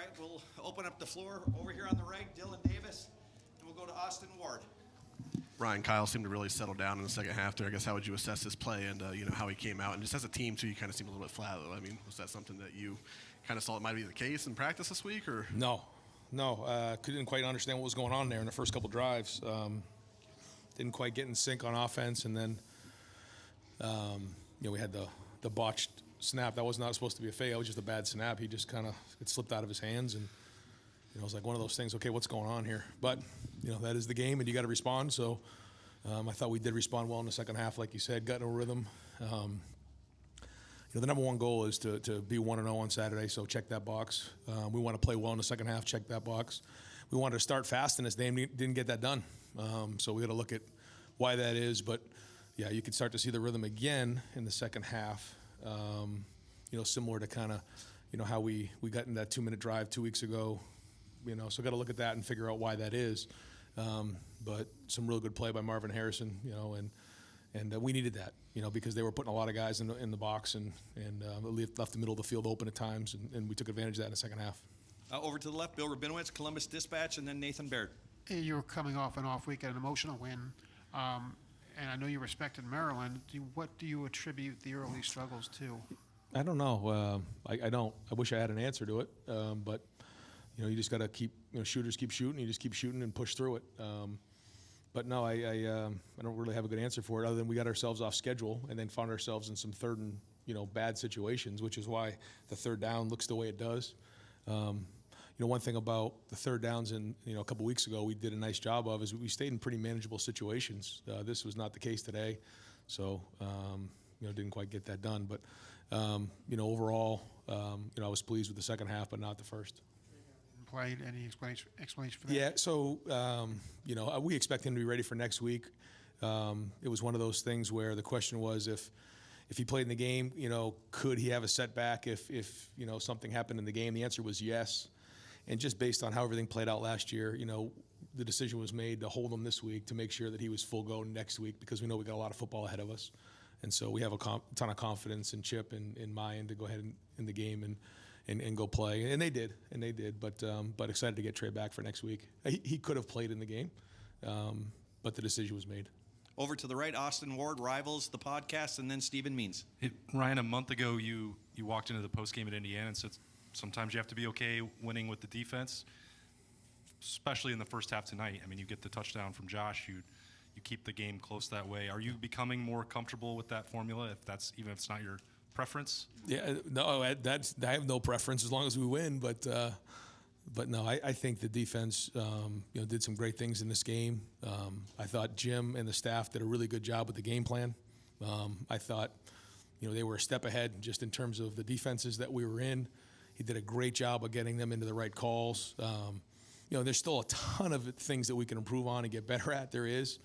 right, we'll open up the floor over here on the right, Dylan Davis, and we'll go to Austin Ward. Ryan Kyle seemed to really settle down in the second half there. I guess how would you assess his play and how he came out? And just as a team, too, you kind of seemed a little bit flat. I mean, was that something that you kind of saw it might be the case in practice this week? Or No. Couldn't quite understand what was going on there in the first couple drives. Didn't quite get in sync on offense, and then we had the botched snap. That was not supposed to be a fake. It was just a bad snap. He just kind of it slipped out of his hands, and it was like one of those things. Okay, what's going on here? But that is the game, and you got to respond. So I thought we did respond well in the second half, like you said, got in a rhythm. The number one goal is to be 1-0 on Saturday, so check that box. We want to play well in the second half, check that box. We wanted to start fast in this game, didn't get that done. So we got to look at why that is. But, yeah, you could start to see the rhythm again in the second half, similar to kind of, how we got in that 2-minute drive 2 weeks ago. So got to look at that and figure out why that is. But some real good play by Marvin Harrison, and we needed that, because they were putting a lot of guys in the box and left the middle of the field open at times, and we took advantage of that in the second half. Over to the left, Bill Rabinowitz, Columbus Dispatch, and then Nathan Baird. You were coming off an off week, an emotional win, and I know you respected Maryland. What do you attribute the early struggles to? I don't know. I don't. I wish I had an answer to it, but you just got to keep shooters keep shooting. You just keep shooting and push through it. But no, I don't really have a good answer for it, other than we got ourselves off schedule and then found ourselves in some third and bad situations, which is why the third down looks the way it does. One thing about the third downs in a couple weeks ago we did a nice job of is we stayed in pretty manageable situations. This was not the case today, so didn't quite get that done. But overall, I was pleased with the second half, but not the first. Played. Any explanation for that? Yeah, so we expect him to be ready for next week. It was one of those things where the question was if he played in the game, could he have a setback if something happened in the game? The answer was yes. And just based on how everything played out last year, the decision was made to hold him this week to make sure that he was full go next week, because we know we got a lot of football ahead of us. And so we have a ton of confidence in Chip and in Mayan to go ahead in the game and go play. And they did. But excited to get Trey back for next week. He could have played in the game, but the decision was made. Over to the right, Austin Ward, Rivals, the podcast, and then Stephen Means. Hey, Ryan, a month ago you walked into the postgame at Indiana and said sometimes you have to be okay winning with the defense, especially in the first half tonight. I mean, you get the touchdown from Josh. You keep the game close that way. Are you becoming more comfortable with that formula, even if it's not your preference? Yeah, no, I have no preference as long as we win. But no, I think the defense, did some great things in this game. I thought Jim and the staff did a really good job with the game plan. I thought, they were a step ahead just in terms of the defenses that we were in. He did a great job of getting them into the right calls. There's still a ton of things that we can improve on and get better at. There is.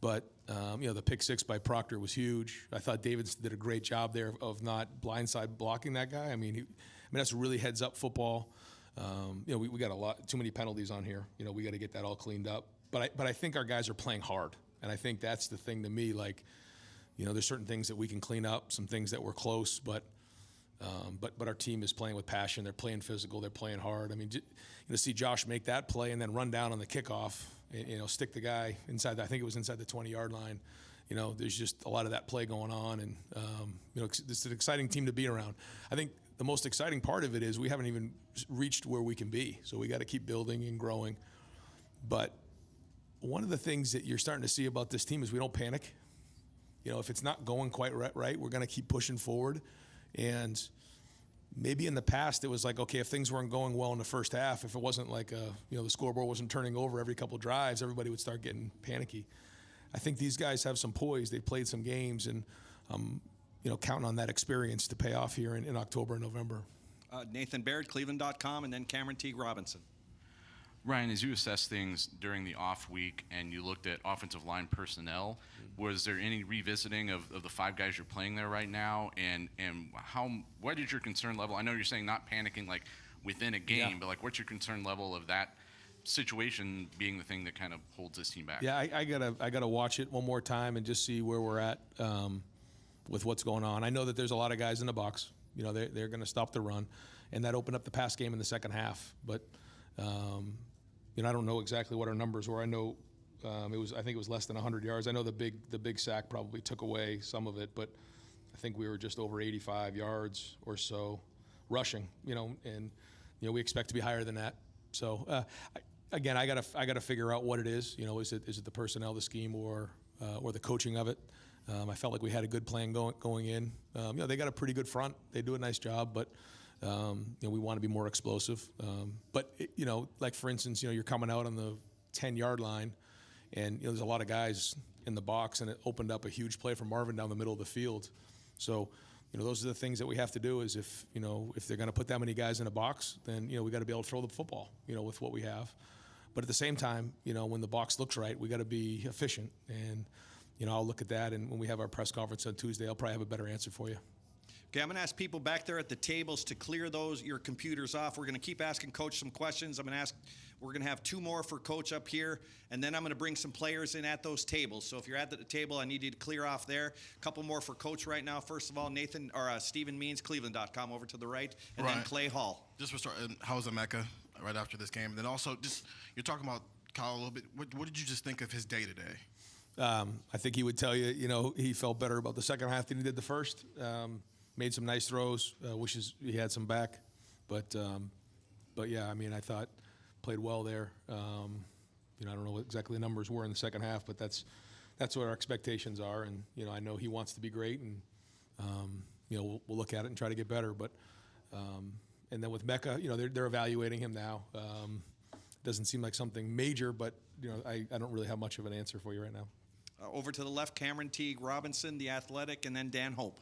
But, the pick six by Proctor was huge. I thought Davis did a great job there of not blindside blocking that guy. I mean, that's really heads-up football. We got too many penalties on here. We got to get that all cleaned up. But I think our guys are playing hard. And I think that's the thing to me. Like, there's certain things that we can clean up, some things that were close. But our team is playing with passion. They're playing physical. They're playing hard. I mean, to see Josh make that play and then run down on the kickoff, stick the guy inside. I think it was inside the 20-yard line. There's just a lot of that play going on, and it's an exciting team to be around. I think the most exciting part of it is we haven't even reached where we can be, so we got to keep building and growing. But one of the things that you're starting to see about this team is we don't panic. If it's not going quite right, we're going to keep pushing forward. And maybe in the past it was like, okay, if things weren't going well in the first half, if it wasn't like the scoreboard wasn't turning over every couple of drives, everybody would start getting panicky. I think these guys have some poise. They've played some games, and counting on that experience to pay off here in October and November. Nathan Baird, Cleveland.com, and then Cameron Teague Robinson. Ryan, as you assess things during the off week and you looked at offensive line personnel, was there any revisiting of the five guys you're playing there right now? And what is your concern level? I know you're saying not panicking like within a game, but like what's your concern level of that situation being the thing that kind of holds this team back? Yeah, I gotta watch it one more time and just see where we're at with what's going on. I know that there's a lot of guys in the box. They're going to stop the run. and that opened up the pass game in the second half. But I don't know exactly what our numbers were. I know I think it was less than 100 yards. I know the big sack probably took away some of it, but I think we were just over 85 yards or so rushing. And we expect to be higher than that. So again, I gotta figure out what it is. Is it the personnel, the scheme, or the coaching of it? I felt like we had a good plan going in. They got a pretty good front. They do a nice job, but we want to be more explosive. But like for instance, you're coming out on the 10-yard line, and there's a lot of guys in the box, and it opened up a huge play for Marvin down the middle of the field. So those are the things that we have to do. Is if they're going to put that many guys in a box, then we got to be able to throw the football with what we have. But at the same time, when the box looks right, we got to be efficient. And I'll look at that, and when we have our press conference on Tuesday, I'll probably have a better answer for you. Okay, I'm going to ask people back there at the tables to clear your computers off. We're going to keep asking Coach some questions. We're going to have 2 more for Coach up here, and then I'm going to bring some players in at those tables. So if you're at the table, I need you to clear off there. A couple more for Coach right now. First of all, Stephen Means, Cleveland.com over to the right, and then Clay Hall. Just for starting, how was Emeka right after this game? And then also, you're talking about Kyle a little bit. What did you just think of his day-to-day? I think he would tell you, he felt better about the second half than he did the first. Made some nice throws. Wishes he had some back, but yeah, I thought played well there. I don't know what exactly the numbers were in the second half, but that's what our expectations are. And I know he wants to be great, and we'll look at it and try to get better. But and then with Mecca, they're evaluating him now. Doesn't seem like something major, but I don't really have much of an answer for you right now. Over to the left, Cameron Teague Robinson, the athletic, and then Dan Hope.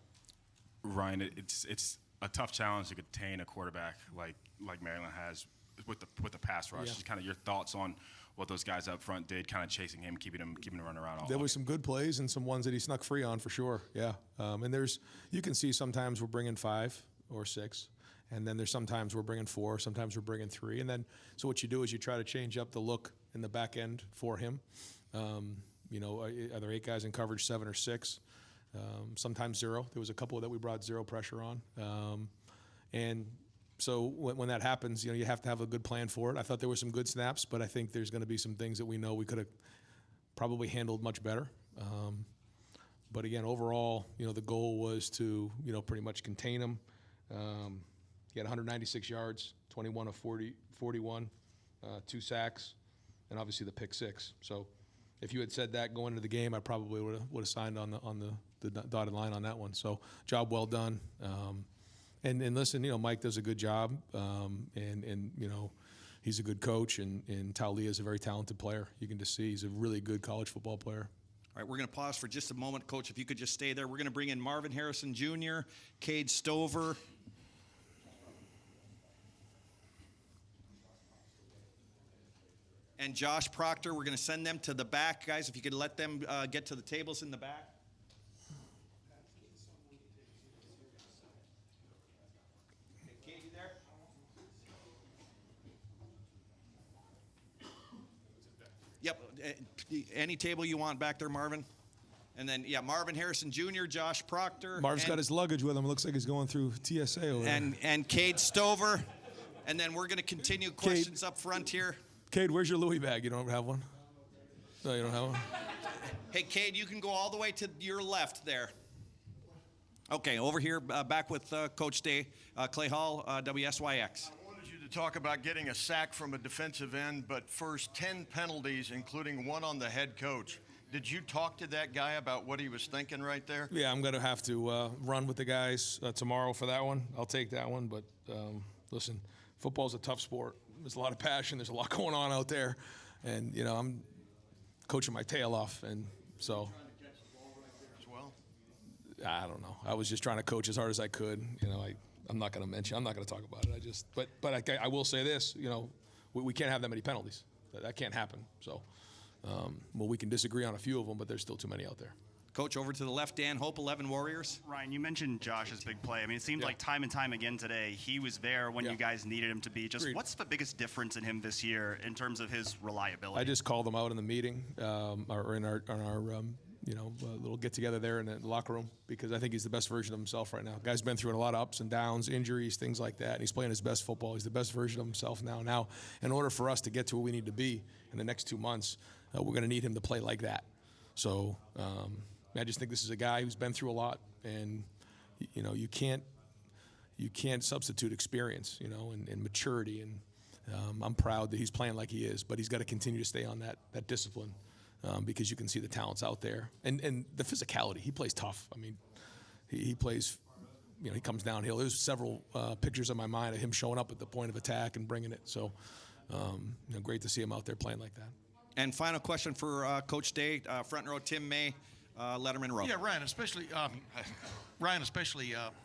Ryan, it's a tough challenge to contain a quarterback like Maryland has with the pass rush. Yeah. Just kind of your thoughts on what those guys up front did, kind of chasing him, keeping him running around all. There was some good plays and some ones that he snuck free on for sure. Yeah, and you can see sometimes we're bringing 5 or 6, and then there's sometimes we're bringing 4, sometimes we're bringing 3, and then so what you do is you try to change up the look in the back end for him. Are there 8 guys in coverage, 7 or 6? Sometimes 0. There was a couple that we brought 0 pressure on. And so when that happens, you have to have a good plan for it. I thought there were some good snaps, but I think there's going to be some things that we know we could have probably handled much better. But again, overall, the goal was to, pretty much contain him. He had 196 yards, 21 of 41, 2 sacks, and obviously the pick 6. So if you had said that going into the game, I probably would have signed on the dotted line on that one. So job well done. And listen, Mike does a good job, and he's a good coach, and Taulia is a very talented player. You can just see he's a really good college football player. All right, we're going to pause for just a moment. Coach, if you could just stay there. We're going to bring in Marvin Harrison Jr., Cade Stover, and Josh Proctor. We're going to send them to the back. Guys, if you could let them get to the tables in the back. Okay, Cade, you there? Yep, any table you want back there, Marvin. And then, Marvin Harrison Jr., Josh Proctor. Marvin's got his luggage with him. It looks like he's going through TSA over there. And Cade Stover. And then we're going to continue questions up front here. Cade, where's your Louis bag? You don't have one? No, you don't have one? Hey, Cade, you can go all the way to your left there. Okay, over here, back with Coach Day, Clay Hall, WSYX. I wanted you to talk about getting a sack from a defensive end, but first 10 penalties, including one on the head coach. Did you talk to that guy about what he was thinking right there? Yeah, I'm going to have to run with the guys tomorrow for that one. I'll take that one, but listen, football's a tough sport. There's a lot of passion. There's a lot going on out there, and I'm coaching my tail off, and so. I don't know. I was just trying to coach as hard as I could. I'm not going to talk about it. But I will say this. We can't have that many penalties. That can't happen. So, we can disagree on a few of them, but there's still too many out there. Coach, over to the left, Dan Hope, 11 Warriors. Ryan, you mentioned Josh's big play. It seemed like time and time again today, he was there when you guys needed him to be. Just Agreed. What's the biggest difference in him this year in terms of his reliability? I just called him out in the meeting or in our a little get together there in the locker room because I think he's the best version of himself right now. Guy's been through a lot of ups and downs, injuries, things like that, and he's playing his best football. He's the best version of himself now. Now, in order for us to get to where we need to be in the next 2 months, we're going to need him to play like that. So I just think this is a guy who's been through a lot, and you can't substitute experience, and maturity. And I'm proud that he's playing like he is, but he's got to continue to stay on that discipline because you can see the talents out there and the physicality. He plays tough. I mean, he plays. He comes downhill. There's several pictures in my mind of him showing up at the point of attack and bringing it. So, great to see him out there playing like that. And final question for Coach Day, front row Tim May, Letterman row. Yeah, Ryan, especially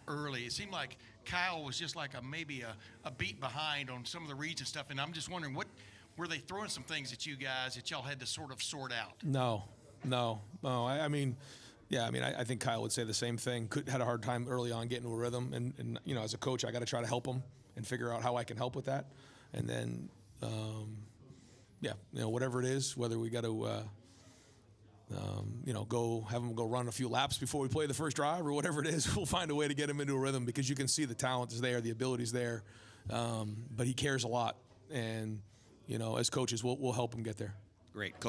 early. It seemed like Kyle was just like maybe a beat behind on some of the reads and stuff. And I'm just wondering, what were they throwing some things at you guys that y'all had to sort of sort out? No. I mean, I think Kyle would say the same thing. Had a hard time early on getting to a rhythm, and as a coach, I got to try to help him and figure out how I can help with that, and then. Whatever it is, whether we got to, go have him go run a few laps before we play the first drive or whatever it is, we'll find a way to get him into a rhythm because you can see the talent is there, the ability's there, but he cares a lot, and as coaches, we'll help him get there. Great, Coach.